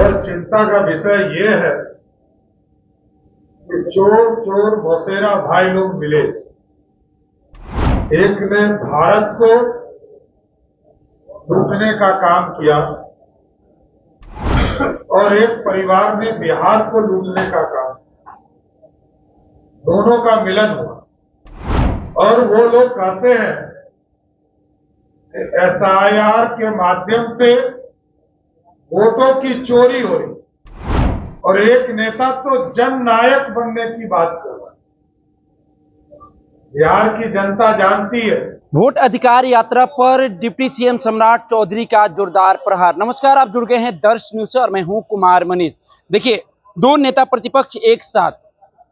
और चिंता का विषय ये है कि चोर चोर मौसेरा भाई लोग मिले। एक ने भारत को लूटने का काम किया और एक परिवार ने बिहार को लूटने का काम। दोनों का मिलन हुआ और वो लोग कहते हैं कि SIR के माध्यम से वोटों की चोरी हो रही और एक नेता तो जननायक बनने की बात कर रहा है। बिहार की जनता जानती है। वोट अधिकार यात्रा पर डिप्टी सीएम सम्राट चौधरी का जोरदार प्रहार। नमस्कार, आप जुड़ गए हैं दर्श न्यूज से और मैं हूं कुमार मनीष। देखिए, दो नेता प्रतिपक्ष एक साथ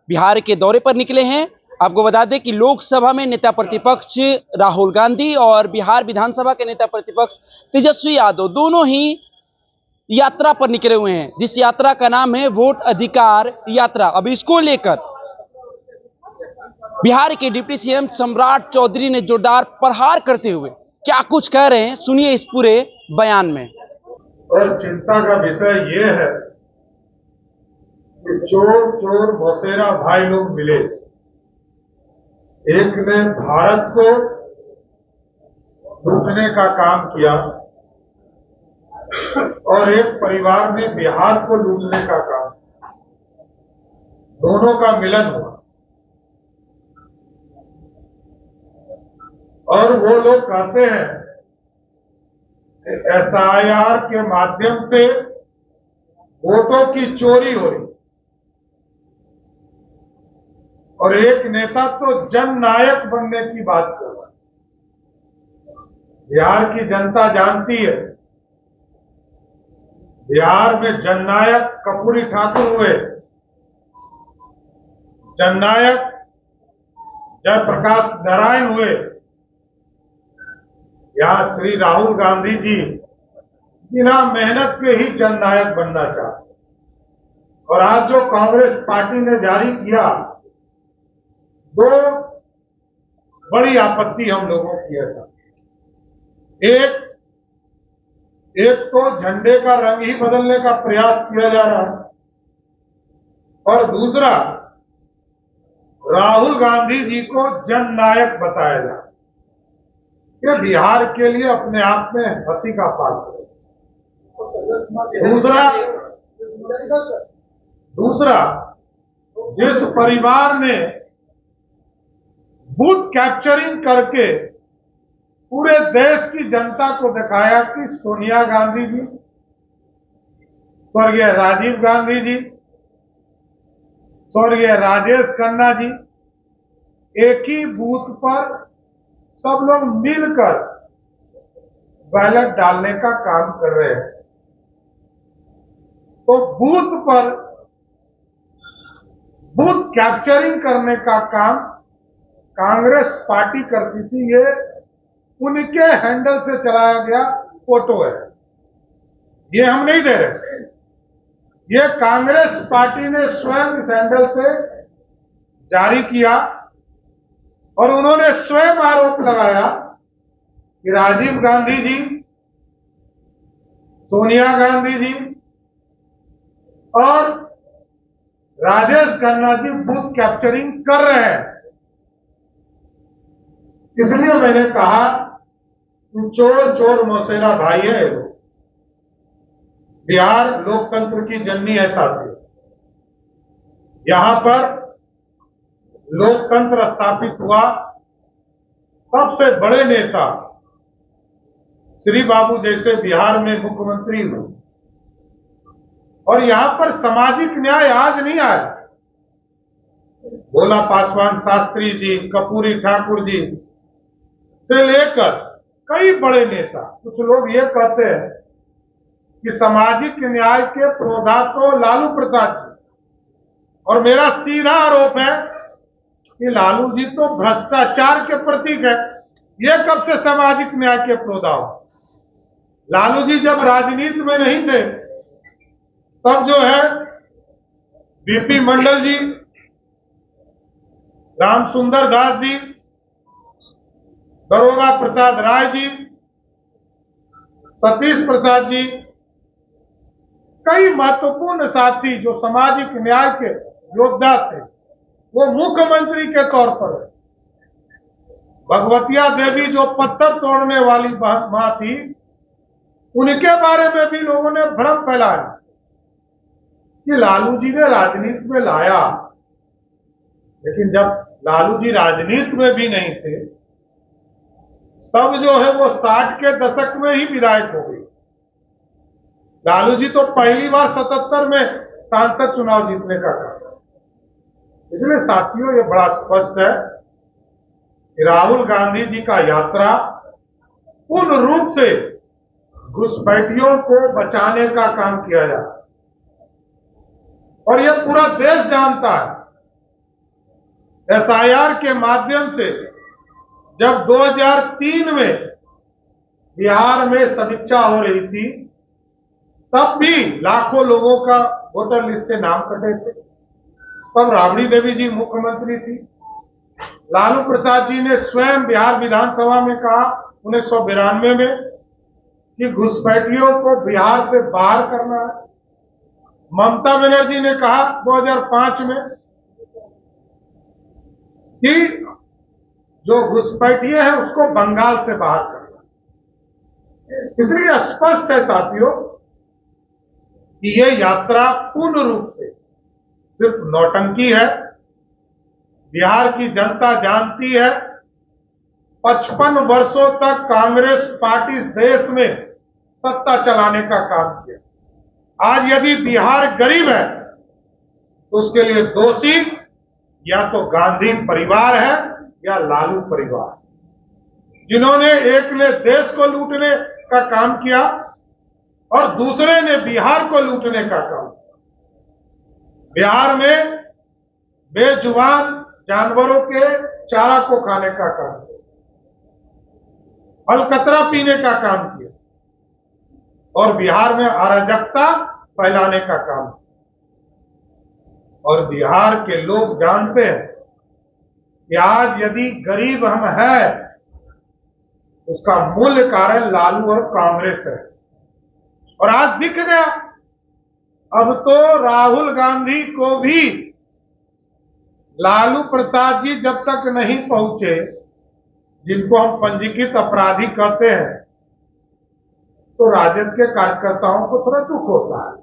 बिहार के दौरे पर निकले हैं। आपको बता दें कि लोकसभा में नेता प्रतिपक्ष राहुल गांधी और बिहार विधानसभा के नेता प्रतिपक्ष तेजस्वी यादव दोनों ही यात्रा पर निकले हुए हैं, जिस यात्रा का नाम है वोट अधिकार यात्रा। अब इसको लेकर बिहार के डिप्टी सीएम सम्राट चौधरी ने जोरदार प्रहार करते हुए क्या कुछ कह रहे हैं, सुनिए इस पूरे बयान में। और चिंता का विषय ये है कि चोर चोर मौसेरा भाई लोग मिले। एक ने भारत को लूटने का काम किया और एक परिवार ने बिहार को लूटने का काम। दोनों का मिलन हुआ और वो लोग कहते हैं कि SIR के माध्यम से वोटों की चोरी हो रही और एक नेता तो जननायक बनने की बात कर रहा है। बिहार की जनता जानती है। बिहार में जननायक कर्पूरी ठाकुर हुए, जननायक जयप्रकाश नारायण हुए, या श्री राहुल गांधी जी बिना मेहनत के ही जननायक बनना चाहते। और आज जो कांग्रेस पार्टी ने जारी किया, दो बड़ी आपत्ति हम लोगों की है। एक तो झंडे का रंग ही बदलने का प्रयास किया जा रहा है और दूसरा राहुल गांधी जी को जननायक बताया जा रहा है। ये बिहार के लिए अपने आप में हंसी का पात्र है। दूसरा जिस परिवार ने बूथ कैप्चरिंग करके पूरे देश की जनता को दिखाया कि सोनिया गांधी जी, स्वर्गीय राजीव गांधी जी, स्वर्गीय राजेश खन्ना जी एक ही बूथ पर सब लोग मिलकर बैलेट डालने का काम कर रहे हैं। तो बूथ पर बूथ कैप्चरिंग करने का काम कांग्रेस पार्टी करती थी। ये उनके हैंडल से चलाया गया फोटो है, ये हम नहीं दे रहे। ये कांग्रेस पार्टी ने स्वयं इस हैंडल से जारी किया और उन्होंने स्वयं आरोप लगाया कि राजीव गांधी जी, सोनिया गांधी जी और राजेश खन्ना जी बूथ कैप्चरिंग कर रहे हैं। इसलिए मैंने कहा कि चोर चोर मौसेरा भाई है। बिहार लोकतंत्र की जननी है साथियों। यहां पर लोकतंत्र स्थापित हुआ, सबसे बड़े नेता श्री बाबू जैसे बिहार में मुख्यमंत्री हुए और यहां पर सामाजिक न्याय आज नहीं आया। भोला पासवान शास्त्री जी, कर्पूरी ठाकुर जी से लेकर कई बड़े नेता, कुछ लोग ये कहते हैं कि सामाजिक न्याय के प्रोधा तो लालू प्रसाद जी, और मेरा सीधा आरोप है कि लालू जी तो भ्रष्टाचार के प्रतीक है। ये कब से सामाजिक न्याय के प्रोधा हो? लालू जी जब राजनीति में नहीं थे तब जो है बीपी मंडल जी, राम सुंदर दास जी, दरोगा प्रसाद राय जी, सतीश प्रसाद जी, कई महत्वपूर्ण साथी जो सामाजिक न्याय के योद्धा थे वो मुख्यमंत्री के तौर पर है। भगवतिया देवी जो पत्थर तोड़ने वाली मां थी, उनके बारे में भी लोगों ने भ्रम फैलाया कि लालू जी ने राजनीति में लाया, लेकिन जब लालू जी राजनीति में भी नहीं थे तब जो है वो 60 के दशक में ही विधायक हो गई। लालू जी तो पहली बार 77 में सांसद चुनाव जीतने का काम। इसलिए साथियों ये बड़ा स्पष्ट है कि राहुल गांधी जी का यात्रा पूर्ण रूप से घुसपैठियों को बचाने का काम किया जा रहा है और यह पूरा देश जानता है। एसआईआर के माध्यम से जब 2003 में बिहार में समीक्षा हो रही थी तब भी लाखों लोगों का वोटर लिस्ट से नाम कटे थे। तब राबड़ी देवी जी मुख्यमंत्री थी। लालू प्रसाद जी ने स्वयं बिहार विधानसभा में कहा 1992 में कि घुसपैठियों को बिहार से बाहर करना है। ममता बनर्जी ने कहा 2005 में कि जो घुसपैठिए हैं उसको बंगाल से बाहर करना। इसलिए स्पष्ट है साथियों कि ये यात्रा पूर्ण रूप से सिर्फ नौटंकी है। बिहार की जनता जानती है 55 वर्षों तक कांग्रेस पार्टी इस देश में सत्ता चलाने का काम किया। आज यदि बिहार गरीब है तो उसके लिए दोषी या तो गांधी परिवार है या लालू परिवार, जिन्होंने एक ने देश को लूटने का काम किया और दूसरे ने बिहार को लूटने का काम किया। बिहार में बेजुबान जानवरों के चारा को खाने का काम किया, अलकतरा पीने का काम किया और बिहार में अराजकता फैलाने का काम किया। और बिहार के लोग जानते हैं कि आज यदि गरीब हम हैं उसका मूल कारण लालू और कांग्रेस है। और आज दिख गया, अब तो राहुल गांधी को भी लालू प्रसाद जी जब तक नहीं पहुंचे, जिनको हम पंजीकृत अपराधी कहते हैं, तो राजद के कार्यकर्ताओं को थोड़ा दुख होता है।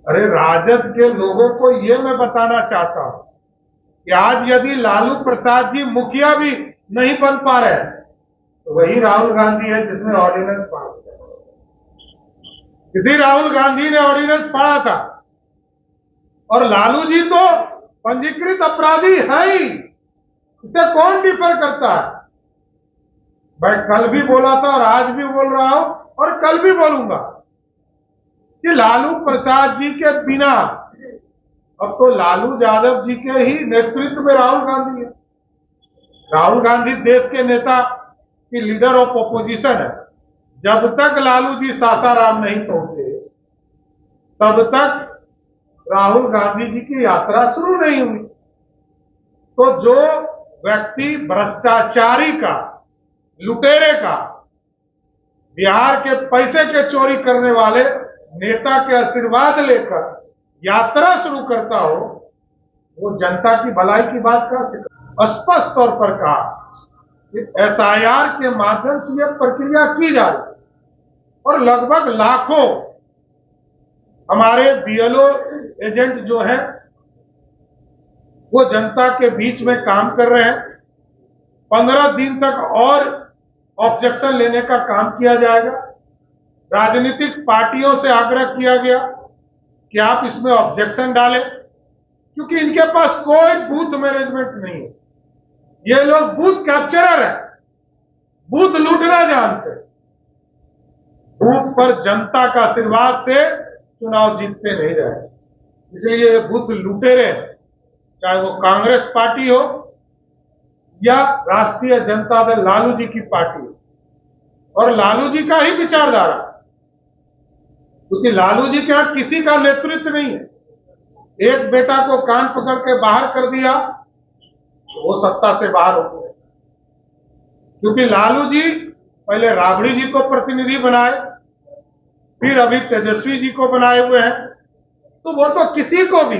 अरे राजद के लोगों को ये मैं बताना चाहता हूं कि आज यदि लालू प्रसाद जी मुखिया भी नहीं बन पा रहे तो वही राहुल गांधी है जिसने ऑर्डिनेंस पास किया। इसी राहुल गांधी ने ऑर्डिनेंस पढ़ा था और लालू जी तो पंजीकृत अपराधी है ही, इससे कौन डिफर करता है। मैं कल भी बोला था और आज भी बोल रहा हूं और कल भी बोलूंगा कि लालू प्रसाद जी के बिना अब तो लालू यादव जी के ही नेतृत्व में राहुल गांधी है। राहुल गांधी देश के नेता की लीडर ऑफ ऑपोजिशन है। जब तक लालू जी सासाराम नहीं पहुंचे तब तक राहुल गांधी जी की यात्रा शुरू नहीं हुई। तो जो व्यक्ति भ्रष्टाचारी का, लुटेरे का, बिहार के पैसे के चोरी करने वाले नेता के आशीर्वाद लेकर यात्रा शुरू करता हो, वो जनता की भलाई की बात कहां से करे। स्पष्ट तौर पर कहा कि एसआईआर के माध्यम से यह प्रक्रिया की जा रही है और लगभग लाखों हमारे बीएलओ एजेंट जो है वो जनता के बीच में काम कर रहे हैं। 15 दिन तक और ऑब्जेक्शन लेने का काम किया जाएगा। राजनीतिक पार्टियों से आग्रह किया गया कि आप इसमें ऑब्जेक्शन डालें, क्योंकि इनके पास कोई बूथ मैनेजमेंट नहीं है। ये लोग बूथ कैप्चरर है, बूथ लूटना जानते हैं। बूथ पर जनता का आशीर्वाद से चुनाव जीतते नहीं रहे, इसलिए ये बूथ लुटेरे हैं, चाहे वो कांग्रेस पार्टी हो या राष्ट्रीय जनता दल लालू जी की पार्टी हो। और लालू जी का ही विचारधारा, क्योंकि लालू जी के यहां किसी का नेतृत्व नहीं है। एक बेटा को कान पकड़ के बाहर कर दिया तो वो सत्ता से बाहर हो गए, क्योंकि लालू जी पहले राबड़ी जी को प्रतिनिधि बनाए, फिर अभी तेजस्वी जी को बनाए हुए हैं। तो वो तो किसी को भी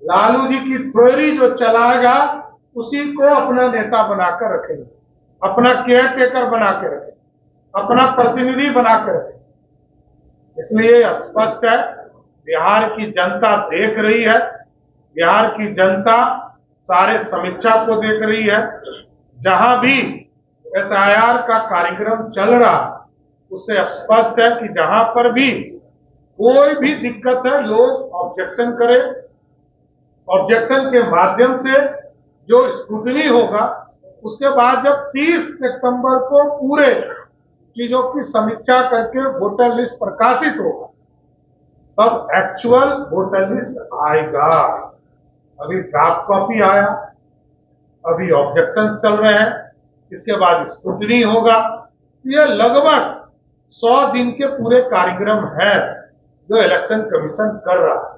लालू जी की थ्योरी जो चलाएगा उसी को अपना नेता बनाकर रखेंगे, अपना केयर टेकर बना के रखेंगे, अपना प्रतिनिधि बना के रखेंगे। इसलिए स्पष्ट है, बिहार की जनता देख रही है, बिहार की जनता सारे समीक्षा को देख रही है। जहां भी एसआईआर का कार्यक्रम चल रहा उससे स्पष्ट है कि जहां पर भी कोई भी दिक्कत है लोग ऑब्जेक्शन करें, ऑब्जेक्शन के माध्यम से जो स्क्रूटनी होगा उसके बाद जब 30 सितंबर को पूरे चीजों की समीक्षा करके वोटर लिस्ट प्रकाशित होगा तब एक्चुअल वोटर लिस्ट आएगा। अभी ड्राफ्ट कॉपी आया, अभी ऑब्जेक्शन चल रहे हैं, इसके बाद स्क्रूटनी होगा। ये लगभग 100 दिन के पूरे कार्यक्रम है जो इलेक्शन कमीशन कर रहा है।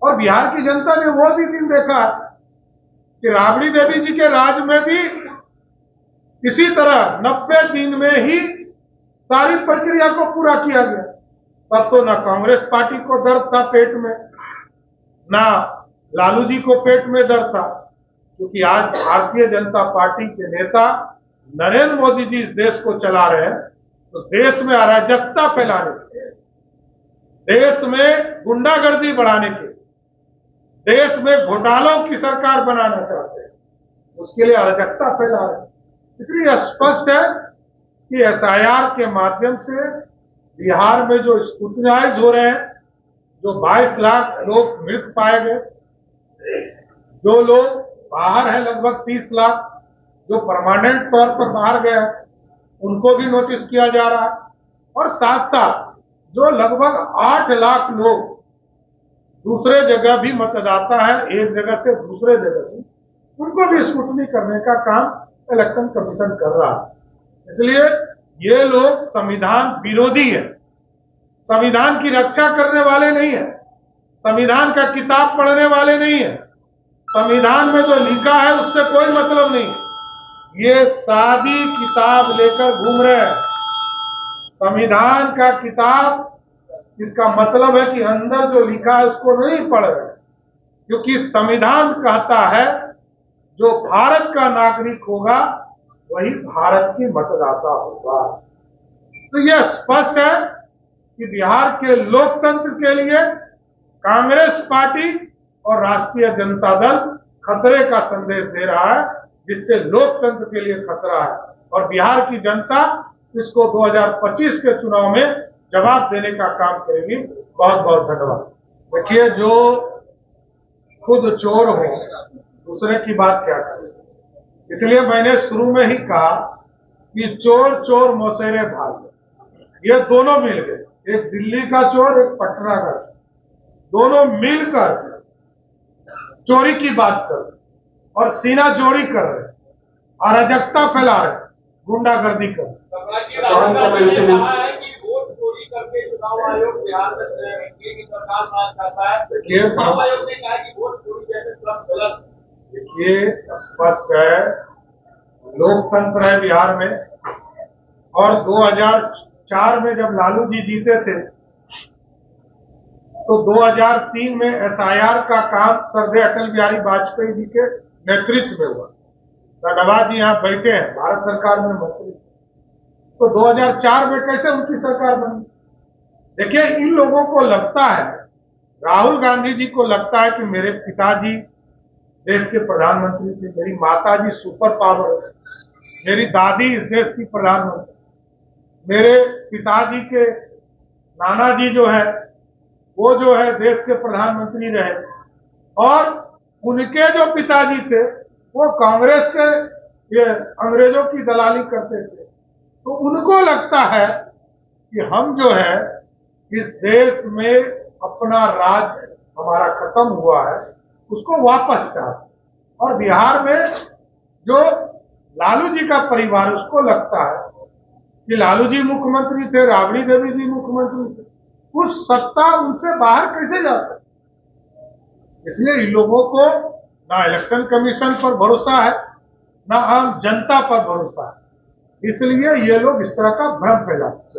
और बिहार की जनता ने वो भी दिन देखा कि राबड़ी देवी जी के राज में भी इसी तरह 90 दिन में ही सारी प्रक्रिया को पूरा किया गया। तब तो ना कांग्रेस पार्टी को दर्द था पेट में, ना लालू जी को पेट में दर्द था, क्योंकि आज भारतीय जनता पार्टी के नेता नरेंद्र मोदी जी इस देश को चला रहे हैं। तो देश में अराजकता फैलाने के, देश में गुंडागर्दी बढ़ाने के, देश में घोटालों की सरकार बनाना चाहते हैं, उसके लिए अराजकता फैला रहे हैं। इसलिए स्पष्ट है कि एसआईआर के माध्यम से बिहार में जो स्क्रूटनाइज हो रहे हैं, जो 22 लाख लोग मृत पाए गए, जो लोग बाहर है लगभग 30 लाख, जो परमानेंट तौर पर बाहर गए उनको भी नोटिस किया जा रहा है। और साथ साथ जो लगभग 8 लाख लोग दूसरे जगह भी मतदाता है, एक जगह से दूसरे जगह भी, उनको भी स्क्रूटनी करने का काम इलेक्शन कमीशन कर रहा है। इसलिए ये लोग संविधान विरोधी है, संविधान की रक्षा करने वाले नहीं है, संविधान का किताब पढ़ने वाले नहीं है, संविधान में जो लिखा है उससे कोई मतलब नहीं। ये सादी किताब लेकर घूम रहे हैं। संविधान का किताब, इसका मतलब है कि अंदर जो लिखा है उसको नहीं पढ़ रहे, क्योंकि संविधान कहता है जो भारत का नागरिक होगा वही भारत की मतदाता होगा। तो यह स्पष्ट है कि बिहार के लोकतंत्र के लिए कांग्रेस पार्टी और राष्ट्रीय जनता दल खतरे का संदेश दे रहा है, जिससे लोकतंत्र के लिए खतरा है। और बिहार की जनता इसको 2025 के चुनाव में जवाब देने का काम करेगी। बहुत बहुत धन्यवाद। देखिए, जो खुद चोर हो दूसरे की बात क्या करे, इसलिए मैंने शुरू में ही कहा कि चोर चोर मौसेरे भाग। ये दोनों मिल गए, एक दिल्ली का चोर, एक पटना का चोर, दोनों मिलकर चोरी की बात कर रहे और सीना जोड़ी कर रहे, अराजकता फैला रहे, गुंडागर्दी कर रहे। चुनाव आयोग बिहार में की सरकार चाहता है। चुनाव आयोग ने कहा कि वोट चोरी जैसे गलत। देखिए, स्पष्ट है, लोकतंत्र है बिहार में। और 2004 में जब लालू जी जीते थे तो 2003 में एसआईआर का काम स्वर्गीय अटल बिहारी वाजपेयी जी के नेतृत्व में हुआ। धन्यवाद जी यहाँ बैठे हैं, भारत सरकार में मंत्री। तो 2004 में कैसे उनकी सरकार बनी? देखिए, इन लोगों को लगता है, राहुल गांधी जी को लगता है कि मेरे पिताजी देश के प्रधानमंत्री थे, मेरी माताजी सुपर पावर है, मेरी दादी इस देश की प्रधानमंत्री, मेरे पिताजी के नाना जी जो है वो जो है देश के प्रधानमंत्री रहे, और उनके जो पिताजी थे वो कांग्रेस के ये अंग्रेजों की दलाली करते थे। तो उनको लगता है कि हम जो है इस देश में अपना राज हमारा खत्म हुआ है, उसको वापस चाहते। और बिहार में जो लालू जी का परिवार, उसको लगता है कि लालू जी मुख्यमंत्री थे, राबड़ी देवी जी मुख्यमंत्री थे, उस सत्ता उनसे बाहर कैसे जा सकती। इसलिए इन लोगों को ना इलेक्शन कमीशन पर भरोसा है, ना आम जनता पर भरोसा है। इसलिए ये लोग इस तरह का भ्रम फैलाते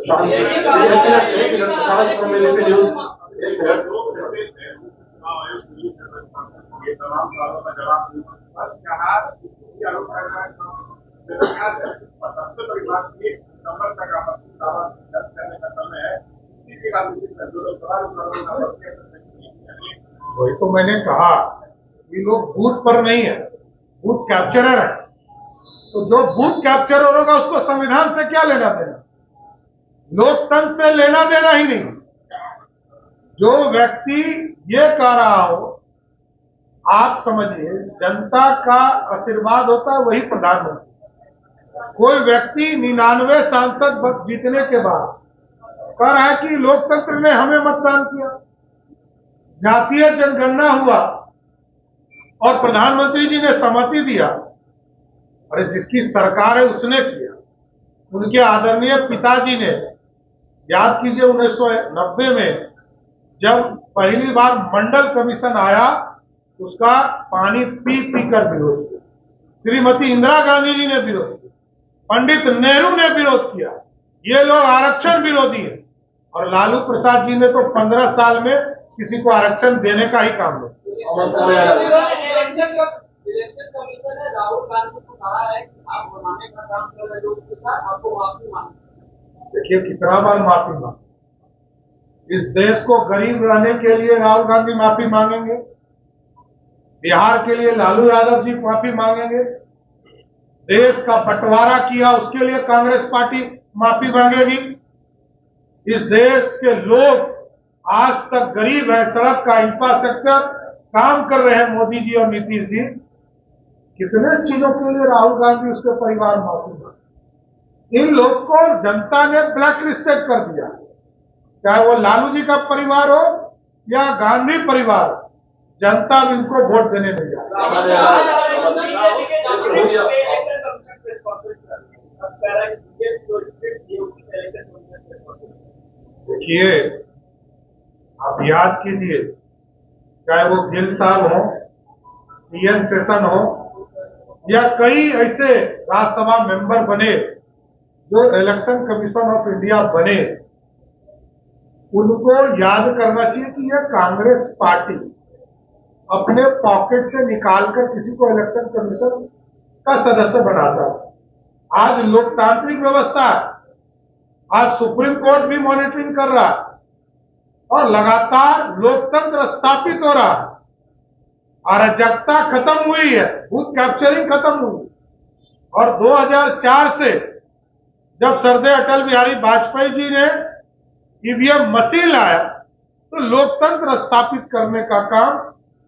वही तो मैंने कहा, ये लोग बूथ पर नहीं है, बूथ कैप्चरर है। तो जो बूथ कैप्चरर होगा उसको संविधान से क्या लेना देना, लोकतंत्र से लेना देना ही नहीं। जो व्यक्ति ये कह रहा हो, आप समझिए, जनता का आशीर्वाद होता है वही प्रधानमंत्री। कोई व्यक्ति 99 सांसद जीतने के बाद कह रहा है कि लोकतंत्र ने हमें मतदान किया, जातीय जनगणना हुआ और प्रधानमंत्री जी ने सहमति दिया। अरे जिसकी सरकार है उसने किया। उनके आदरणीय पिताजी ने, याद कीजिए 1990 में जब पहली बार मंडल कमीशन आया, उसका पानी पी पी कर विरोध किया। श्रीमती इंदिरा गांधी जी ने विरोध किया, पंडित नेहरू ने विरोध किया। ये लोग आरक्षण विरोधी हैं। और लालू प्रसाद जी ने तो 15 साल में किसी को आरक्षण देने का ही काम नहीं। इलेक्शन कमीशन ने राहुल गांधी को कहा है कि आप बनाने का काम कर रहे लोगों के साथ, आपको माफी मांगी। देखिए कितना बार माफी मांगी। इस देश को गरीब रहने के लिए राहुल गांधी माफी मांगेंगे, बिहार के लिए लालू यादव जी माफी मांगेंगे, देश का बंटवारा किया उसके लिए कांग्रेस पार्टी माफी मांगेगी। इस देश के लोग आज तक गरीब है, सड़क का इंफ्रास्ट्रक्चर काम कर रहे हैं मोदी जी और नीतीश जी। कितने चीजों के लिए राहुल गांधी उसके परिवार माफी मांगे। इन लोग को जनता ने ब्लैक लिस्टेड कर दिया, चाहे वो लालू जी का परिवार हो या गांधी परिवार, जनता भी इनको वोट देने नहीं जा देखिए, आप याद कीजिए, चाहे वो गिल साहब हो, पीएन सेशन हो, या कई ऐसे राज्यसभा मेंबर बने जो इलेक्शन कमीशन ऑफ इंडिया बने, उनको याद करना चाहिए कि यह कांग्रेस पार्टी अपने पॉकेट से निकालकर किसी को इलेक्शन कमीशन का सदस्य बनाता है। आज लोकतांत्रिक व्यवस्था है, आज सुप्रीम कोर्ट भी मॉनिटरिंग कर रहा है और लगातार लोकतंत्र स्थापित हो रहा है। अराजकता खत्म हुई है, बूथ कैप्चरिंग खत्म हुई। और 2004 से जब सरदेय अटल बिहारी वाजपेयी जी ने ईवीएम मशीन लाया, तो लोकतंत्र स्थापित करने का काम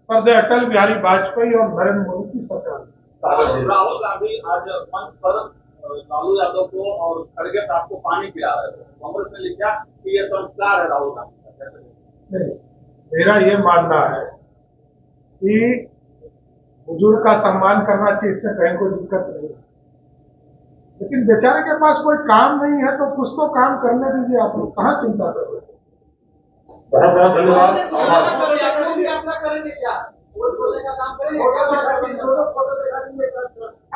सरदेय अटल बिहारी वाजपेयी और नरेंद्र मोदी की सरकार। राहुल गांधी आज मंच पर लालू यादव को और खड़गे साहब को पानी पिला रहे थे। कांग्रेस ने लिखा कि यह संस्कार है राहुल गांधी का। मेरा ये मानना है कि बुजुर्ग का सम्मान करना चाहिए, इसमें कहीं कोई दिक्कत नहीं है, लेकिन बेचारे के पास कोई काम नहीं है तो कुछ तो काम करने दीजिए। आप लोग कहाँ चिंता कर रहे हैं। बहुत बहुत धन्यवाद।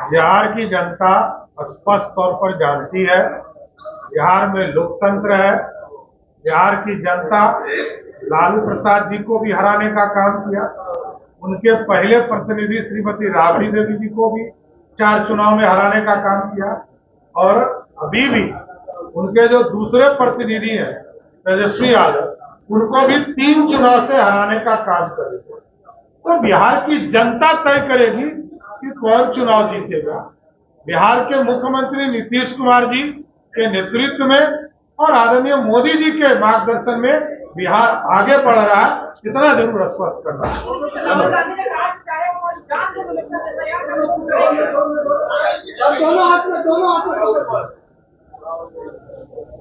बिहार की जनता स्पष्ट तौर पर जानती है, बिहार में लोकतंत्र है। बिहार की जनता लालू प्रसाद जी को भी हराने का काम किया, उनके पहले प्रतिनिधि श्रीमती राबड़ी देवी जी को भी 4 चुनाव में हराने का काम किया, और अभी भी उनके जो दूसरे प्रतिनिधि हैं तेजस्वी यादव, उनको भी 3 चुनाव से हराने का काम करेंगे। तो बिहार की जनता तय करेगी कि कौन चुनाव जीतेगा। बिहार के मुख्यमंत्री नीतीश कुमार जी के नेतृत्व में और आदरणीय मोदी जी के मार्गदर्शन में बिहार आगे बढ़ रहा है, इतना जरूर आश्वस्त करना है।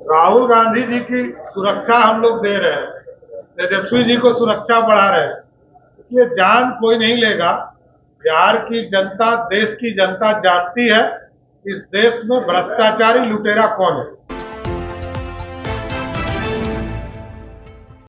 राहुल गांधी जी की सुरक्षा हम लोग दे रहे हैं, तेजस्वी जी को सुरक्षा बढ़ा रहे हैं, इसलिए जान कोई नहीं लेगा। बिहार की जनता, देश की जनता जानती है इस देश में भ्रष्टाचारी लुटेरा कौन है।